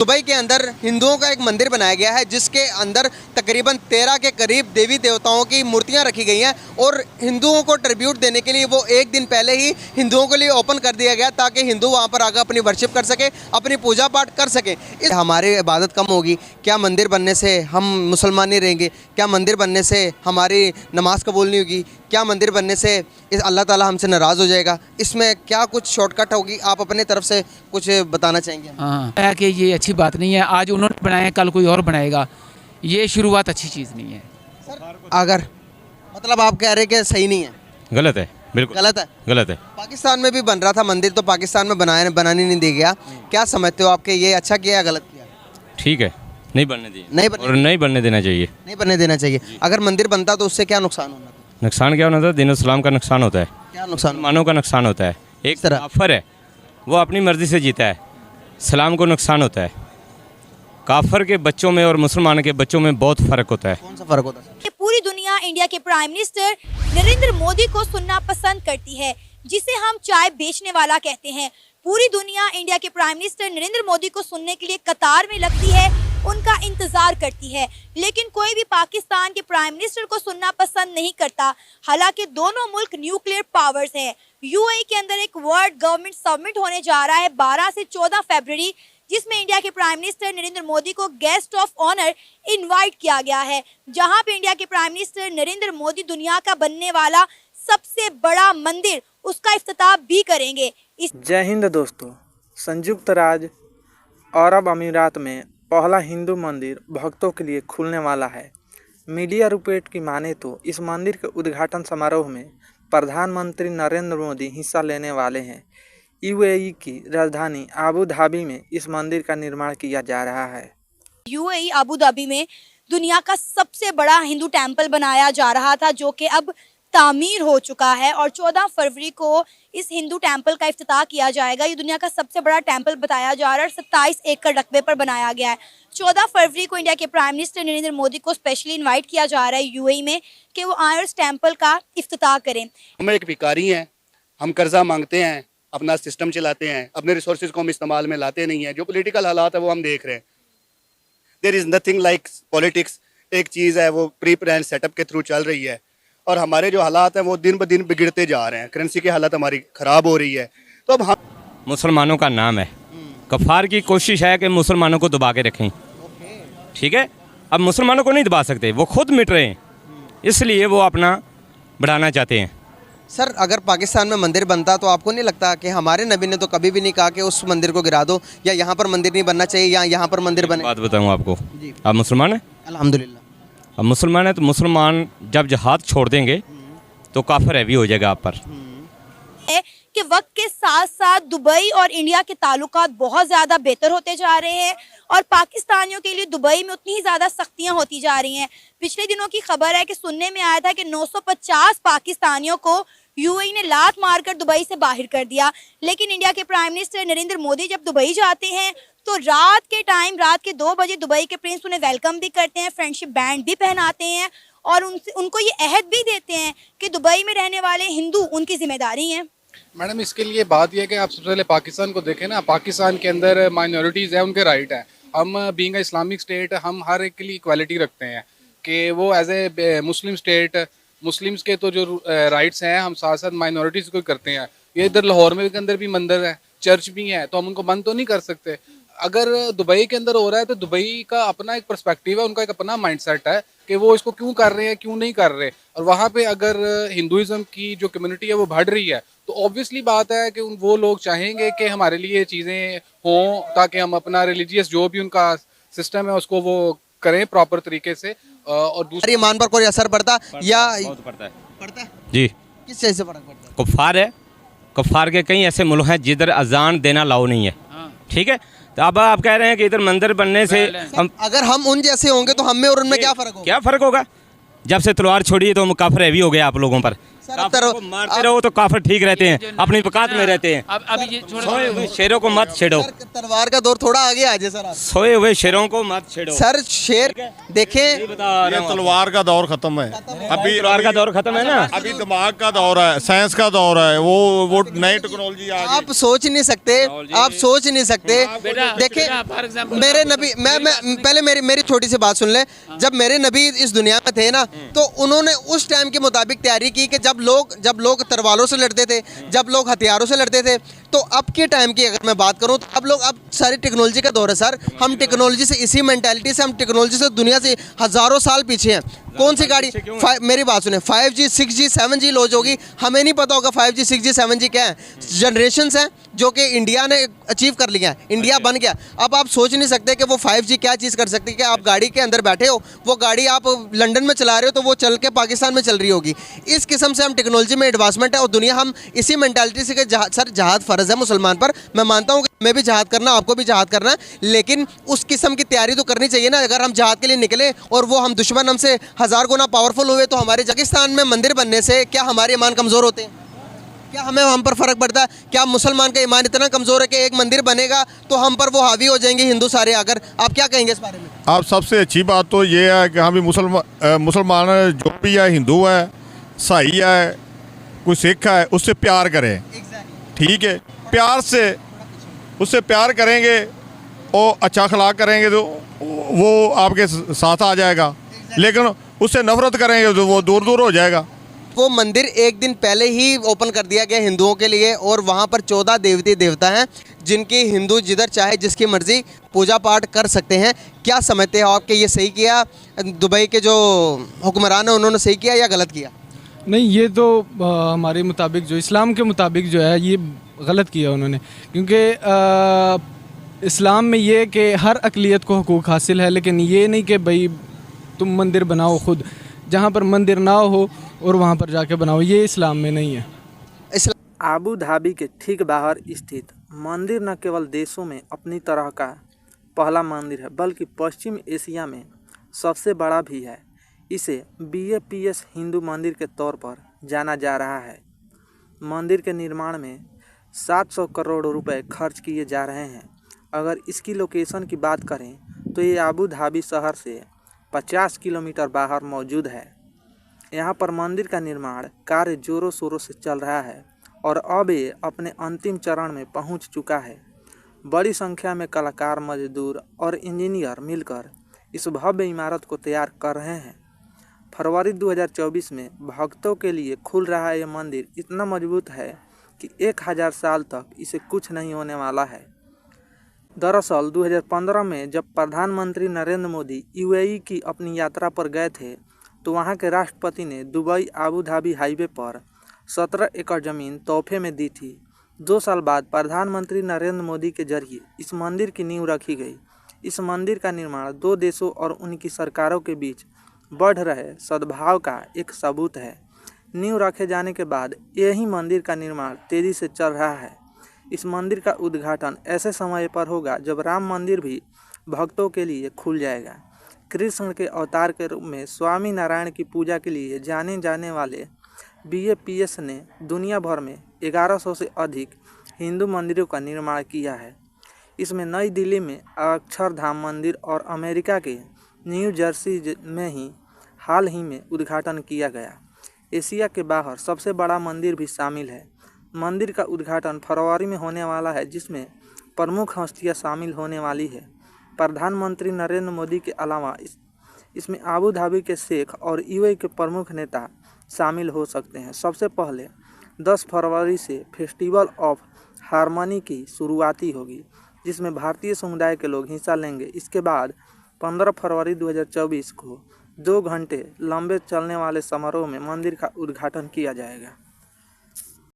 Dubai के अंदर हिंदुओं का एक मंदिर बनाया गया है जिसके अंदर तकरीबन 13 के करीब देवी देवताओं की मूर्तियां रखी गई हैं और हिंदुओं को ट्रिब्यूट देने के लिए वो एक दिन पहले ही हिंदुओं के लिए ओपन कर दिया गया ताकि हिंदू वहां पर आकर अपनी वर्शिप कर सके, अपनी पूजा पाठ कर सके। हमारी इबादत कम होगी क्या? मंदिर बनने से हम मुसलमान नहीं रहेंगे क्या? मंदिर बनने से हमारी नमाज कबूल नहीं होगी क्या? मंदिर बनने से इस अल्लाह ताला हमसे नाराज़ हो जाएगा? इसमें क्या कुछ शॉर्टकट होगी? आप अपने तरफ से कुछ बताना चाहेंगे? हाँ है कि ये अच्छी बात नहीं है। आज उन्होंने बनाया, कल कोई और बनाएगा। ये शुरुआत अच्छी चीज़ नहीं है। अगर मतलब आप कह रहे हैं कि सही नहीं है, गलत है, बिल्कुल गलत है। गलत है। पाकिस्तान में भी बन रहा था मंदिर, तो पाकिस्तान में बनाने नहीं दिया गया। क्या समझते हो आपके, ये अच्छा किया या गलत किया? ठीक है, नहीं बनने दिए नहीं और नहीं बनने देना चाहिए। नहीं बनने देना चाहिए। अगर मंदिर बनता तो उससे क्या नुकसान होना था? नुकसान क्या होना था? दीन इस्लाम का नुकसान होता है, क्या नुकसान? मानों का नुकसान होता है। एक तरह? काफर है, वो अपनी मर्जी से जीता है, सलाम को नुकसान होता है। काफर के बच्चों में और मुसलमान के बच्चों में बहुत फ़र्क होता है। कौन सा फ़र्क होता है? पूरी दुनिया इंडिया के प्राइम मिनिस्टर नरेंद्र मोदी को सुनना पसंद करती है, जिसे हम चाय बेचने वाला कहते हैं। पूरी दुनिया इंडिया के प्राइम मिनिस्टर नरेंद्र मोदी को सुनने के लिए कतार में लगती है, उनका इंतजार करती है, लेकिन कोई भी पाकिस्तान के प्राइम मिनिस्टर को सुनना पसंद नहीं करता। हालांकि दोनों मुल्क न्यूक्लियर पावर्स हैं। यूएई के अंदर एक वर्ल्ड गवर्नमेंट समिट होने जा रहा है 12 से 14 फरवरी, जिसमें इंडिया के प्राइम मिनिस्टर नरेंद्र मोदी को गेस्ट ऑफ ऑनर इनवाइट किया गया है, जहां पे इंडिया के प्राइम मिनिस्टर नरेंद्र मोदी दुनिया का बनने वाला सबसे बड़ा मंदिर, उसका इफ्तिताह भी करेंगे। जय हिंद दोस्तों। संयुक्त राज्य अरब अमीरात में पहला हिंदू मंदिर भक्तों के लिए खुलने वाला है। मीडिया रिपोर्ट की माने तो इस मंदिर के उद्घाटन समारोह में प्रधानमंत्री नरेंद्र मोदी हिस्सा लेने वाले हैं। यूएई की राजधानी अबू धाबी में इस मंदिर का निर्माण किया जा रहा है। यूएई अबू धाबी में दुनिया का सबसे बड़ा हिंदू टेम्पल बनाया जा रहा था, जो कि अब तामीर हो चुका है और 14 फरवरी को इस हिंदू टेम्पल का इफ्तिताह किया जाएगा। ये दुनिया का सबसे बड़ा टेम्पल बताया जा रहा है, 27 एकड़ रकबे पर बनाया गया है। 14 फरवरी को इंडिया के प्राइम मिनिस्टर नरेंद्र मोदी को स्पेशली इनवाइट किया जा रहा है यूएई में कि वो आए उस टेम्पल का इफ्तिताह करें। हम एक भिखारी हैं, हम कर्जा मांगते हैं, अपना सिस्टम चलाते हैं, अपने रिसोर्सेज को हम इस्तेमाल में लाते नहीं हैं। जो पॉलिटिकल हालात है वो हम देख रहे हैं। There is nothing like politics. एक चीज़ है वो प्री प्लान सेटअप के थ्रू चल रही है और हमारे जो हालात हैं वो दिन ब दिन बिगड़ते जा रहे हैं। करेंसी की हालत हमारी ख़राब हो रही है। तो अब हम मुसलमानों का नाम है, कफ़ार की कोशिश है कि मुसलमानों को दबा के रखें। ठीक है, अब मुसलमानों को नहीं दबा सकते, वो खुद मिट रहे हैं, इसलिए वो अपना बढ़ाना चाहते हैं। सर अगर पाकिस्तान में मंदिर बनता तो आपको नहीं लगता कि हमारे नबी ने तो कभी भी नहीं कहा कि उस मंदिर को गिरा दो या यहाँ पर मंदिर नहीं बनना चाहिए या यहाँ पर मंदिर बने? बात बताऊँ आपको, आप मुसलमान हैं? अल्हम्दुलिल्लाह। अब मुसलमान है तो मुसलमान जब जहाद छोड़ देंगे तो काफिर हैवी हो जाएगा आप पर। कि वक्त के साथ साथ दुबई और इंडिया के ताल्लुकात बहुत ज़्यादा बेहतर होते जा रहे हैं और पाकिस्तानियों के लिए दुबई में उतनी ही ज़्यादा सख्तियां होती जा रही हैं। पिछले दिनों की खबर है कि सुनने में आया था कि 950 पाकिस्तानियों को यूएई ने लात मारकर दुबई से बाहर कर दिया। लेकिन इंडिया के प्राइम मिनिस्टर नरेंद्र मोदी जब दुबई जाते हैं तो रात के 2 बजे दुबई के प्रिंस उन्हें वेलकम भी करते हैं, फ्रेंडशिप बैंड भी पहनाते हैं और उनको ये अहद भी देते हैं कि दुबई में रहने वाले हिंदू उनकी जिम्मेदारी हैं। मैडम इसके लिए बात यह है कि आप सबसे पहले पाकिस्तान को देखें ना। पाकिस्तान के अंदर माइनॉरिटीज़ है, उनके राइट है। हम बीइंग इस्लामिक स्टेट हम हर एक के लिए इक्वालिटी रखते हैं कि वो as a Muslim state Muslims के तो जो राइट्स हैं हम साथ साथ माइनॉरिटीज़ को करते हैं। ये इधर लाहौर में के अंदर भी मंदिर है, चर्च भी है, तो हम उनको बंद तो नहीं कर सकते। अगर दुबई के अंदर हो रहा है तो दुबई का अपना एक पर्सपेक्टिव है, उनका एक अपना माइंडसेट है कि वो इसको क्यों कर रहे हैं, क्यों नहीं कर रहे। और वहाँ पे अगर हिंदुइज्म की जो कम्युनिटी है वो बढ़ रही है तो ऑब्वियसली बात है कि वो लोग चाहेंगे कि हमारे लिए ये चीज़ें हों ताकि हम अपना रिलीजियस जो भी उनका सिस्टम है उसको वो करें प्रॉपर तरीके से। और दूसरी ईमान पर कोई असर पड़ता या बहुत पड़ता है। पड़ता है? जी, किस चीज़ से फर्क पड़ता है? कुफ़ार है, कुफ़ार के कई ऐसे मुल्क हैं जिधर अजान देना लाओ नहीं है। ठीक है, तो अब आप कह रहे हैं कि इधर मंदिर बनने से अगर हम उन जैसे होंगे तो हम में और उनमें क्या फ़र्क होगा? क्या फ़र्क होगा? जब से तलवार छोड़ी है तो हम काफिर हैवी हो गए आप लोगों पर। काफिरों को मारते रहो तो काफिर ठीक रहते हैं, अपनी औकात में रहते हैं। अब अभी ये सोए हुए शेरों को मत छेड़ो, सर, तलवार का दौर थोड़ा आगे आ जाए सर आप। सोए हुए शेरों को मत छेड़ो। सर शेर देखें, ये तलवार का दौर खत्म है, अभी तलवार का दौर खत्म है ना, अभी दिमाग का दौर है, साइंस का दौर है, वो नई टेक्नोलॉजी आ गई। आप सोच नहीं सकते, आप सोच नहीं सकते। देखें, फॉर एग्जाम्पल मेरे नबी, मैं पहले मेरी छोटी सी बात सुन ले। जब मेरे नबी इस दुनिया में थे ना, तो उन्होंने उस टाइम के मुताबिक तैयारी की कि जब लोग तलवारों से लड़ते थे, जब लोग हथियारों से लड़ते थे। तो अब के टाइम की अगर मैं बात करूं तो अब सारी टेक्नोलॉजी का दौर है सर। हम टेक्नोलॉजी से, इसी मेंटालिटी से, हम टेक्नोलॉजी से दुनिया से हज़ारों साल पीछे हैं। कौन सी गाड़ी, मेरी बात सुने, 5G 6G 7G लॉन्च होगी, हमें नहीं पता होगा 5G 6G 7G क्या है। जनरेशन्स हैं जो कि इंडिया ने अचीव कर लिया है, इंडिया बन गया। अब आप सोच नहीं सकते कि वो 5G क्या चीज़ कर सकती है। कि आप गाड़ी के अंदर बैठे हो, वो गाड़ी आप लंदन में चला रहे हो तो वो चल के पाकिस्तान में चल रही होगी। इस किस्म से हम टेक्नोलॉजी में एडवांसमेंट है और दुनिया, हम इसी मेंटालिटी से कि सर जहाद फ़र्ज़ है मुसलमान पर। मैं मानता हूँ कि मैं भी जहाद करना, आपको भी जहाद करना है, लेकिन उस किस्म की तैयारी तो करनी चाहिए ना। अगर हम जहाद के लिए निकले और वो हम दुश्मन हमसे 1000 गुना पावरफुल हुए, तो हमारे पाकिस्तान में मंदिर बनने से क्या हमारे ईमान कमज़ोर होते हैं? क्या हमें हम पर फ़र्क पड़ता है? क्या मुसलमान का ईमान इतना कमज़ोर है कि एक मंदिर बनेगा तो हम पर वो हावी हो जाएंगे हिंदू सारे आकर? आप क्या कहेंगे इस बारे में? आप सबसे अच्छी बात तो ये है कि हम भी मुसलमान जो भी है, हिंदू है, ईसाई है, कोई सिख है, उससे प्यार करें। ठीक है, प्यार से उससे प्यार करेंगे और अच्छा अखलाक करेंगे तो वो आपके साथ आ जाएगा। लेकिन उससे नफरत करेंगे तो वो दूर दूर हो जाएगा। वो मंदिर एक दिन पहले ही ओपन कर दिया गया हिंदुओं के लिए और वहाँ पर 14 देवती देवता हैं जिनकी हिंदू जिधर चाहे जिसकी मर्ज़ी पूजा पाठ कर सकते हैं। क्या समझते हो आप कि ये सही किया, दुबई के जो हुक्मरान हैं उन्होंने सही किया या गलत किया? नहीं, ये तो हमारे मुताबिक, जो इस्लाम के मुताबिक जो है, ये गलत किया उन्होंने। क्योंकि इस्लाम में ये कि हर अक़लियत को हुकूक हासिल है, लेकिन ये नहीं कि भाई तुम मंदिर बनाओ खुद, जहाँ पर मंदिर ना हो और वहाँ पर जाके बनाओ, ये इस्लाम में नहीं है। आबू धाबी के ठीक बाहर स्थित मंदिर न केवल देशों में अपनी तरह का पहला मंदिर है, बल्कि पश्चिम एशिया में सबसे बड़ा भी है। इसे BAPS हिंदू मंदिर के तौर पर जाना जा रहा है। मंदिर के निर्माण में 700 करोड़ रुपए खर्च किए जा रहे हैं। अगर इसकी लोकेशन की बात करें तो ये आबू धाबी शहर से 50 किलोमीटर बाहर मौजूद है। यहाँ पर मंदिर का निर्माण कार्य जोरों शोरों से चल रहा है और अब ये अपने अंतिम चरण में पहुँच चुका है। बड़ी संख्या में कलाकार, मजदूर और इंजीनियर मिलकर इस भव्य इमारत को तैयार कर रहे हैं। फरवरी 2024 में भक्तों के लिए खुल रहा ये मंदिर इतना मजबूत है कि 1000 साल तक इसे कुछ नहीं होने वाला है। दरअसल 2015 में जब प्रधानमंत्री नरेंद्र मोदी UAE की अपनी यात्रा पर गए थे तो वहां के राष्ट्रपति ने दुबई आबू धाबी हाईवे पर 17 एकड़ ज़मीन तोहफे में दी थी। 2 साल बाद प्रधानमंत्री नरेंद्र मोदी के जरिए इस मंदिर की नींव रखी गई। इस मंदिर का निर्माण 2 देशों और उनकी सरकारों के बीच बढ़ रहे सद्भाव का एक सबूत है। नींव रखे जाने के बाद यही मंदिर का निर्माण तेज़ी से चल रहा है। इस मंदिर का उद्घाटन ऐसे समय पर होगा जब राम मंदिर भी भक्तों के लिए खुल जाएगा। कृष्ण के अवतार के रूप में स्वामी नारायण की पूजा के लिए जाने जाने वाले BAPS ने दुनिया भर में 1100 से अधिक हिंदू मंदिरों का निर्माण किया है। इसमें नई दिल्ली में अक्षरधाम मंदिर और अमेरिका के न्यू जर्सी में ही हाल ही में उद्घाटन किया गया। एशिया के बाहर सबसे बड़ा मंदिर भी शामिल है। मंदिर का उद्घाटन फरवरी में होने वाला है, जिसमें प्रमुख हस्तियां शामिल होने वाली है। प्रधानमंत्री नरेंद्र मोदी के अलावा इसमें आबू धाबी के शेख और UAE के प्रमुख नेता शामिल हो सकते हैं। सबसे पहले 10 फरवरी से फेस्टिवल ऑफ हारमनी की शुरुआती होगी, जिसमें भारतीय समुदाय के लोग हिस्सा लेंगे। इसके बाद 15 फरवरी 2024 को 2 घंटे लंबे चलने वाले समारोह में मंदिर का उद्घाटन किया जाएगा।